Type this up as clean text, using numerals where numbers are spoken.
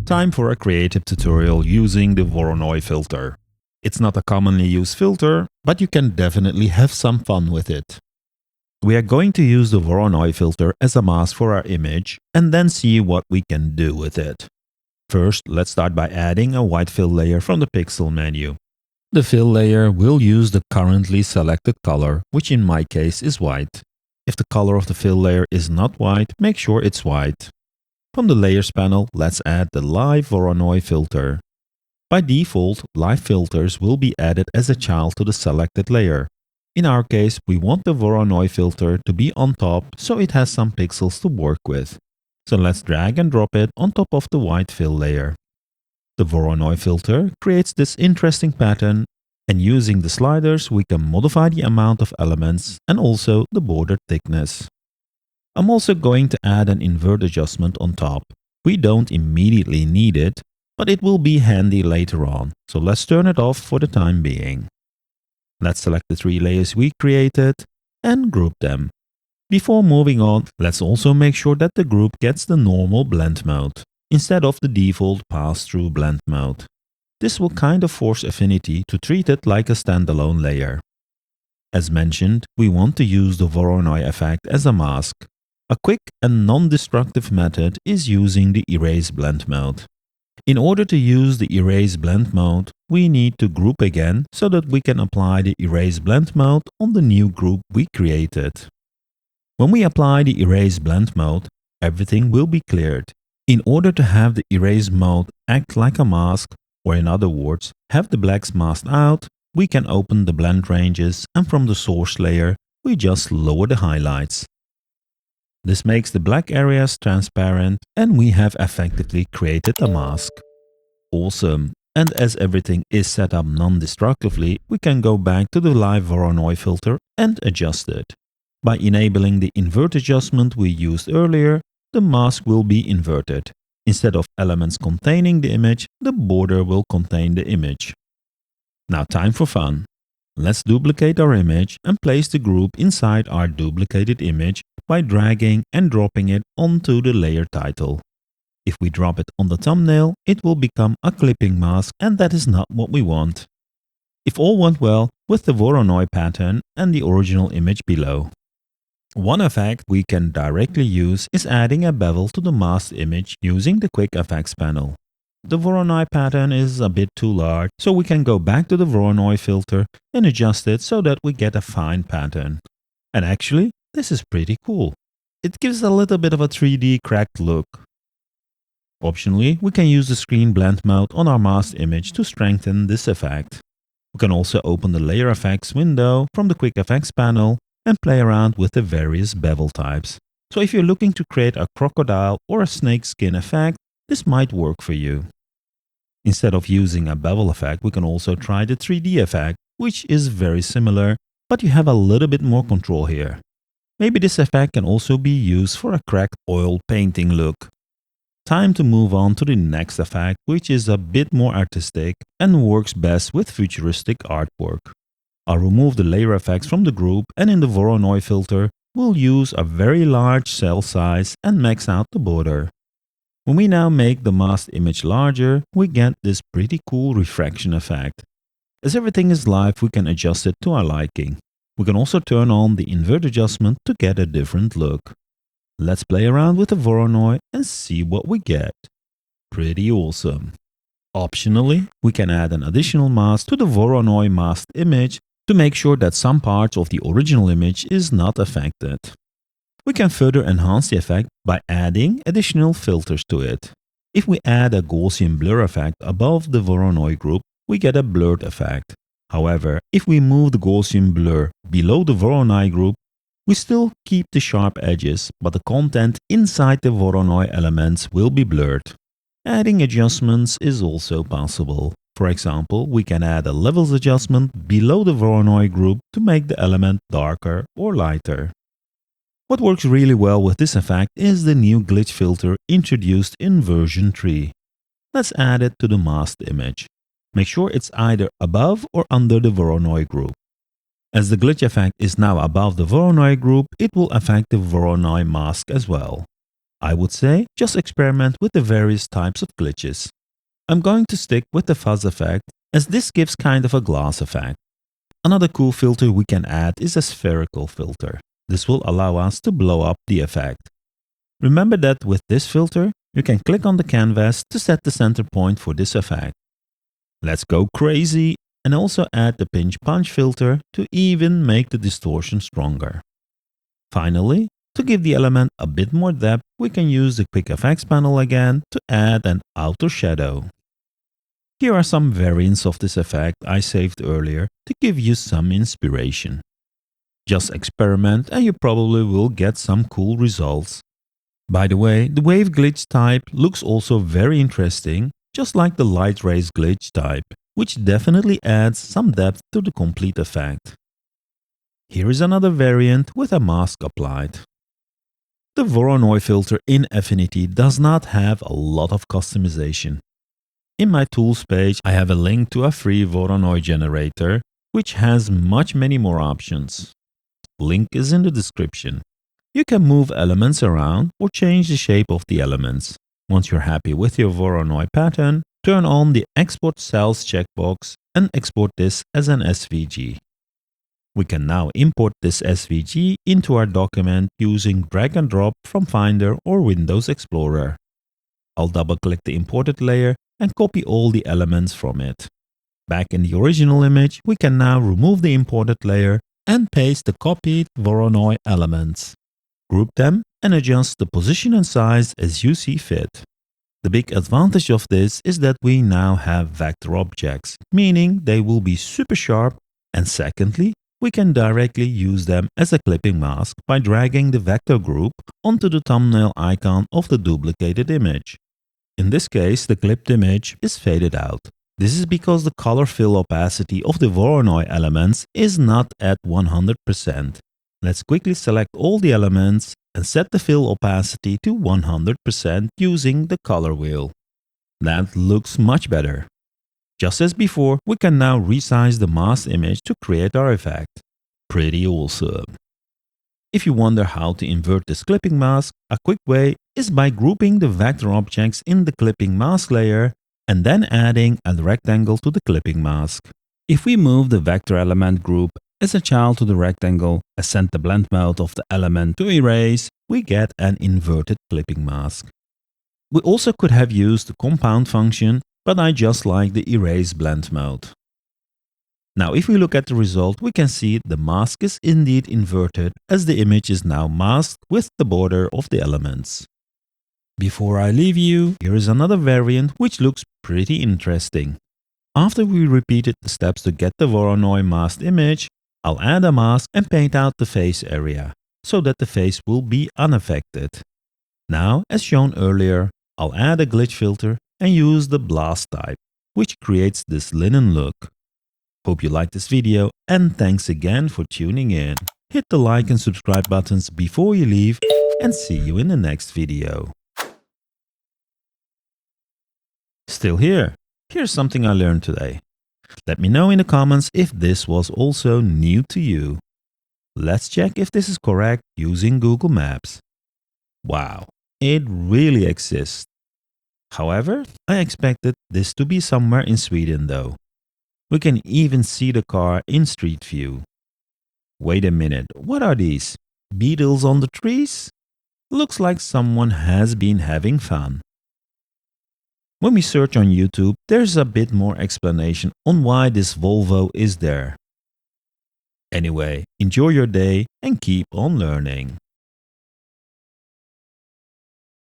Time for a creative tutorial using the Voronoi filter. It's not a commonly used filter, but you can definitely have some fun with it. We are going to use the Voronoi filter as a mask for our image and then see what we can do with it. First, let's start by adding a white fill layer from the pixel menu. The fill layer will use the currently selected color, which in my case is white. If the color of the fill layer is not white, make sure it's white. From the Layers panel, let's add the Live Voronoi filter. By default, live filters will be added as a child to the selected layer. In our case, we want the Voronoi filter to be on top so it has some pixels to work with. So let's drag and drop it on top of the white fill layer. The Voronoi filter creates this interesting pattern, and using the sliders we can modify the amount of elements and also the border thickness. I'm also going to add an invert adjustment on top. We don't immediately need it, but it will be handy later on, so let's turn it off for the time being. Let's select the 3 layers we created and group them. Before moving on, let's also make sure that the group gets the normal blend mode, instead of the default pass-through blend mode. This will kind of force Affinity to treat it like a standalone layer. As mentioned, we want to use the Voronoi effect as a mask. A quick and non-destructive method is using the Erase Blend mode. In order to use the Erase Blend mode, we need to group again so that we can apply the Erase Blend mode on the new group we created. When we apply the Erase Blend mode, everything will be cleared. In order to have the Erase mode act like a mask, or in other words, have the blacks masked out, we can open the blend ranges and from the source layer, we just lower the highlights. This makes the black areas transparent and we have effectively created a mask. Awesome! And as everything is set up non-destructively, we can go back to the Live Voronoi filter and adjust it. By enabling the invert adjustment we used earlier, the mask will be inverted. Instead of elements containing the image, the border will contain the image. Now time for fun. Let's duplicate our image and place the group inside our duplicated image by dragging and dropping it onto the layer title. If we drop it on the thumbnail, it will become a clipping mask, and that is not what we want. If all went well with the Voronoi pattern and the original image below. One effect we can directly use is adding a bevel to the masked image using the Quick Effects panel. The Voronoi pattern is a bit too large, so we can go back to the Voronoi filter and adjust it so that we get a fine pattern. And actually, this is pretty cool. It gives a little bit of a 3D cracked look. Optionally, we can use the screen blend mode on our masked image to strengthen this effect. We can also open the Layer Effects window from the Quick Effects panel and play around with the various bevel types. So if you're looking to create a crocodile or a snake skin effect, this might work for you. Instead of using a bevel effect, we can also try the 3D effect, which is very similar, but you have a little bit more control here. Maybe this effect can also be used for a cracked oil painting look. Time to move on to the next effect, which is a bit more artistic and works best with futuristic artwork. I'll remove the layer effects from the group, and in the Voronoi filter, we'll use a very large cell size and max out the border. When we now make the masked image larger, we get this pretty cool refraction effect. As everything is live, we can adjust it to our liking. We can also turn on the invert adjustment to get a different look. Let's play around with the Voronoi and see what we get. Pretty awesome. Optionally, we can add an additional mask to the Voronoi masked image to make sure that some parts of the original image is not affected. We can further enhance the effect by adding additional filters to it. If we add a Gaussian blur effect above the Voronoi group, we get a blurred effect. However, if we move the Gaussian blur below the Voronoi group, we still keep the sharp edges, but the content inside the Voronoi elements will be blurred. Adding adjustments is also possible. For example, we can add a levels adjustment below the Voronoi group to make the element darker or lighter. What works really well with this effect is the new glitch filter introduced in version 3. Let's add it to the masked image. Make sure it's either above or under the Voronoi group. As the glitch effect is now above the Voronoi group, it will affect the Voronoi mask as well. I would say just experiment with the various types of glitches. I'm going to stick with the fuzz effect as this gives kind of a glass effect. Another cool filter we can add is a spherical filter. This will allow us to blow up the effect. Remember that with this filter, you can click on the canvas to set the center point for this effect. Let's go crazy and also add the pinch punch filter to even make the distortion stronger. Finally, to give the element a bit more depth, we can use the quick effects panel again to add an outer shadow. Here are some variants of this effect I saved earlier to give you some inspiration. Just experiment and you probably will get some cool results. By the way, the wave glitch type looks also very interesting, just like the light rays glitch type, which definitely adds some depth to the complete effect. Here is another variant with a mask applied. The Voronoi filter in Affinity does not have a lot of customization. In my tools page, I have a link to a free Voronoi generator, which has many more options. Link is in the description. You can move elements around or change the shape of the elements. Once you're happy with your Voronoi pattern, turn on the Export Cells checkbox and export this as an SVG. We can now import this SVG into our document using drag and drop from Finder or Windows Explorer. I'll double-click the imported layer and copy all the elements from it. Back in the original image, we can now remove the imported layer and paste the copied Voronoi elements. Group them and adjust the position and size as you see fit. The big advantage of this is that we now have vector objects, meaning they will be super sharp, and secondly, we can directly use them as a clipping mask by dragging the vector group onto the thumbnail icon of the duplicated image. In this case, the clipped image is faded out. This is because the color fill opacity of the Voronoi elements is not at 100%. Let's quickly select all the elements and set the fill opacity to 100% using the color wheel. That looks much better. Just as before, we can now resize the masked image to create our effect. Pretty awesome. If you wonder how to invert this clipping mask, a quick way is by grouping the vector objects in the clipping mask layer and then adding a rectangle to the clipping mask. If we move the vector element group as a child to the rectangle and set the blend mode of the element to erase, we get an inverted clipping mask. We also could have used the compound function, but I just like the erase blend mode. Now if we look at the result, we can see the mask is indeed inverted as the image is now masked with the border of the elements. Before I leave you, here is another variant which looks pretty interesting. After we repeated the steps to get the Voronoi masked image, I'll add a mask and paint out the face area, so that the face will be unaffected. Now, as shown earlier, I'll add a glitch filter and use the blast type, which creates this linen look. Hope you liked this video and thanks again for tuning in. Hit the like and subscribe buttons before you leave and see you in the next video. Still here? Here's something I learned today. Let me know in the comments if this was also new to you. Let's check if this is correct using Google Maps. Wow, it really exists. However, I expected this to be somewhere in Sweden though. We can even see the car in Street View. Wait a minute, what are these? Beetles on the trees? Looks like someone has been having fun. When we search on YouTube, there's a bit more explanation on why this Volvo is there. Anyway, enjoy your day and keep on learning.